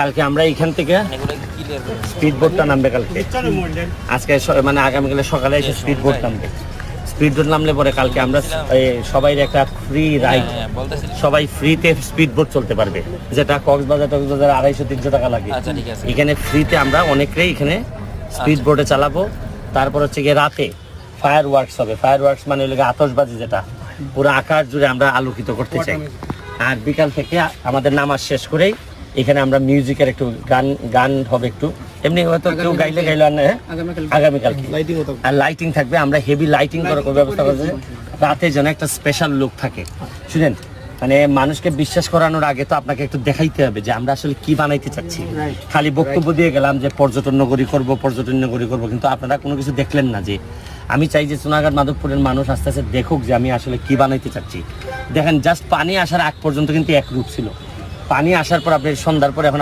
কালকে আমরা এখান থেকে স্পিড বোটটা নামবে কালকে, আজকে মানে আগামীকালে সকালে এসে স্পিড বোট নামবে। স্পিড বোট নামলে পরে কালকে আমরা সবাই একটা ফ্রি রাইড, সবাই ফ্রিতে স্পিড বোট চলতে পারবে, যেটা কক্সবাজার 250-300 টাকা লাগে। এখানে ফ্রিতে আমরা অনেকেই এখানে স্পিড বোটে চালাবো। তারপর হচ্ছে গিয়ে রাতে ফায়ার ওয়ার্কস হবে। ফায়ার ওয়ার্কস মানে হলো আতশবাজি, যেটা পুরো আকাশ জুড়ে আমরা আলোকিত করতে চাই। আর বিকাল থেকে আমাদের নামাজ শেষ করেই এখানে আমরা মিউজিকের একটু গান হবে, একটু এমনি হয়তো কেউ গাইলে আর না, আগামীকাল আর লাইটিং থাকবে। আমরা হেভি লাইটিং করার ব্যবস্থা করছি, রাতে যেন একটা স্পেশাল লুক থাকে। শুনেন, মানে মানুষকে বিশ্বাস করানোর আগে তো আপনাকে একটু দেখাইতে হবে যে আমরা আসলে কি বানাইতে চাচ্ছি। খালি বক্তব্য দিয়ে গেলাম যে পর্যটন নগরী করব, কিন্তু আপনারা কোনো কিছু দেখলেন না। যে আমি চাই যে সোনারগাঁ মাধবপুরের মানুষ আস্তে আস্তে দেখুক যে আমি আসলে কি বানাইতে চাচ্ছি। দেখেন, জাস্ট পানি আসার আগ পর্যন্ত কিন্তু এক রূপ ছিল, পানি আসার পর আপনি সন্ধ্যার পরে এখন